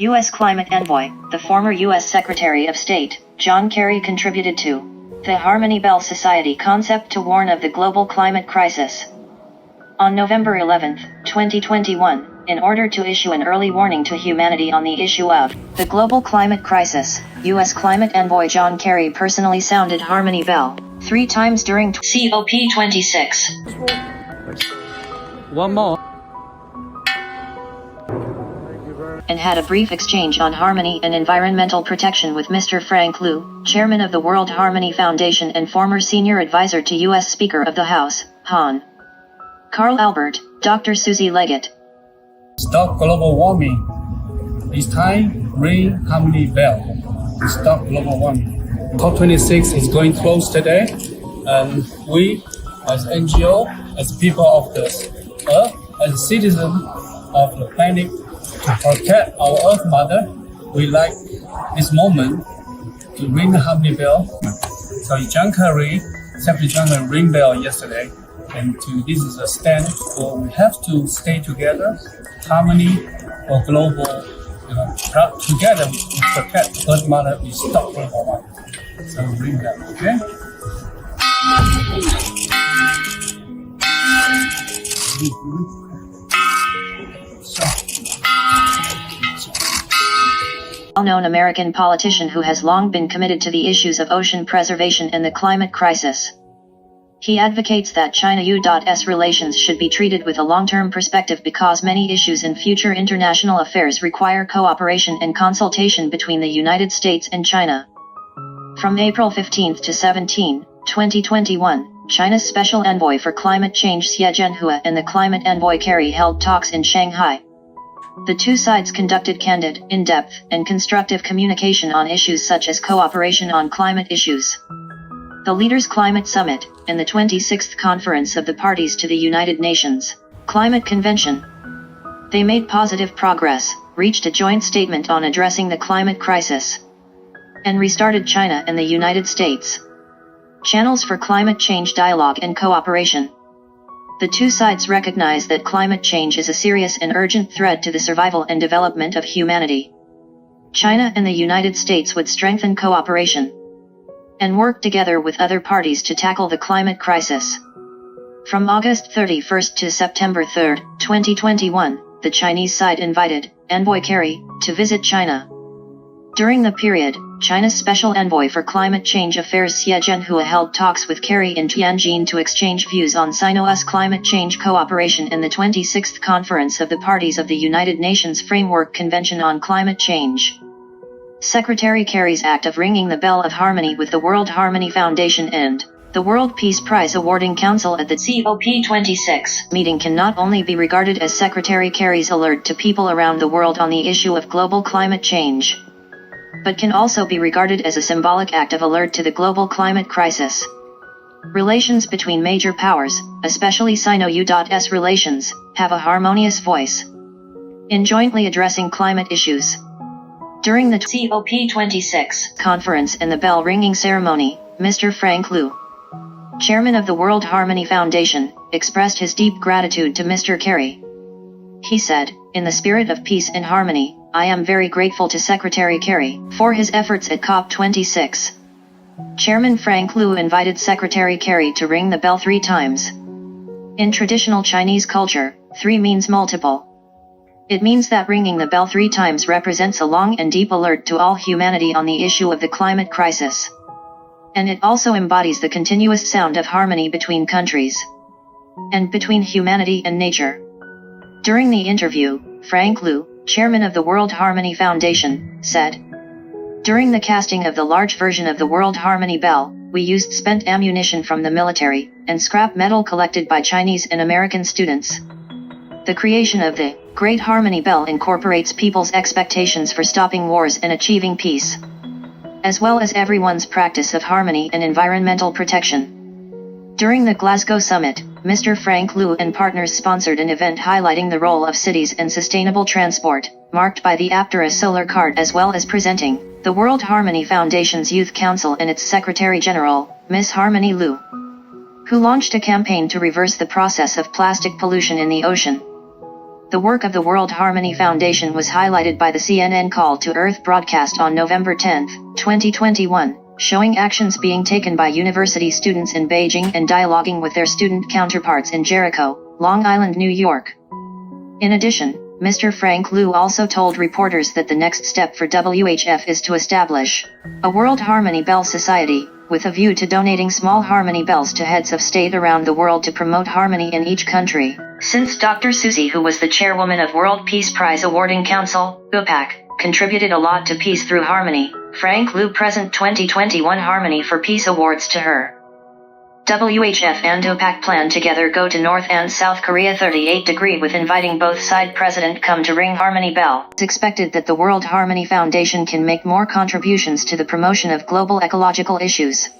U.S. climate envoy, the former U.S. Secretary of State, John Kerry contributed to the Harmony Bell Society concept to warn of the global climate crisis. On November 11, 2021, in order to issue an early warning to humanity on the issue of the global climate crisis, U.S. climate envoy John Kerry personally sounded Harmony Bell 3 times during COP26. One more. And had a brief exchange on harmony and environmental protection with Mr. Frank Liu, chairman of the World Harmony Foundation and former senior advisor to U.S. Speaker of the House, Hon. Carl Albert, Dr. Suzi Leggett. Stop global warming. It's time, ring Harmony Bell. Stop global warming. COP26 is going close today, and we, as NGO, as people of the Earth, as citizens of the planet, to protect our Earth Mother, we like this moment to ring the Harmony Bell. So John Kerry, Secretary General, ring bell yesterday, and this is a stand for we have to stay together, harmony for global, together we protect Earth Mother, we stop global warming. So ring bell, okay? Well-known American politician who has long been committed to the issues of ocean preservation and the climate crisis. He advocates that China-U.S. relations should be treated with a long-term perspective because many issues in future international affairs require cooperation and consultation between the United States and China. From April 15 to 17, 2021, China's Special Envoy for Climate Change Xie Zhenhua and the Climate Envoy Kerry held talks in Shanghai. The two sides conducted candid, in-depth, and constructive communication on issues such as cooperation on climate issues, the Leaders' Climate Summit, and the 26th Conference of the Parties to the United Nations Climate Convention. They made positive progress, reached a joint statement on addressing the climate crisis, and restarted China and the United States channels for climate change dialogue and cooperation. The two sides recognize that climate change is a serious and urgent threat to the survival and development of humanity. China and the United States would strengthen cooperation and work together with other parties to tackle the climate crisis. From August 31 to September 3, 2021, the Chinese side invited Envoy Kerry to visit China. During the period, China's Special Envoy for Climate Change Affairs Xie Zhenhua held talks with Kerry in Tianjin to exchange views on Sino-US climate change cooperation in the 26th Conference of the Parties of the United Nations Framework Convention on Climate Change. Secretary Kerry's act of ringing the bell of harmony with the World Harmony Foundation and the World Peace Prize awarding council at the COP26 meeting can not only be regarded as Secretary Kerry's alert to people around the world on the issue of global climate change, but can also be regarded as a symbolic act of alert to the global climate crisis. Relations between major powers, especially Sino-US relations, have a harmonious voice in jointly addressing climate issues. During the COP26 conference and the bell ringing ceremony, Mr. Frank Liu, chairman of the World Harmony Foundation, expressed his deep gratitude to Mr. Kerry. He said, "In the spirit of peace and harmony, I am very grateful to Secretary Kerry for his efforts at COP26." Chairman Frank Liu invited Secretary Kerry to ring the bell 3 times. In traditional Chinese culture, 3 means multiple. It means that ringing the bell 3 times represents a long and deep alert to all humanity on the issue of the climate crisis. And it also embodies the continuous sound of harmony between countries and between humanity and nature. During the interview, Frank Liu, chairman of the World Harmony Foundation, said, "During the casting of the large version of the World Harmony Bell, we used spent ammunition from the military, and scrap metal collected by Chinese and American students. The creation of the Great Harmony Bell incorporates people's expectations for stopping wars and achieving peace, as well as everyone's practice of harmony and environmental protection." During the Glasgow summit, Mr. Frank Liu and partners sponsored an event highlighting the role of cities and sustainable transport, marked by the Aptera solar card, as well as presenting the World Harmony Foundation's Youth Council and its Secretary General, Ms. Harmony Liu, who launched a campaign to reverse the process of plastic pollution in the ocean. The work of the World Harmony Foundation was highlighted by the CNN Call to Earth broadcast on November 10, 2021, showing actions being taken by university students in Beijing and dialoguing with their student counterparts in Jericho, Long Island, New York. In addition, Mr. Frank Liu also told reporters that the next step for WHF is to establish a World Harmony Bell Society, with a view to donating small harmony bells to heads of state around the world to promote harmony in each country. Since Dr. Suzi, who was the chairwoman of World Peace Prize Awarding Council, UPAC, contributed a lot to peace through harmony, Frank Liu present 2021 Harmony for Peace Awards to her. WHF and UPAC plan together go to North and South Korea 38° with inviting both side president come to ring harmony bell. It's expected that the World Harmony Foundation can make more contributions to the promotion of global ecological issues.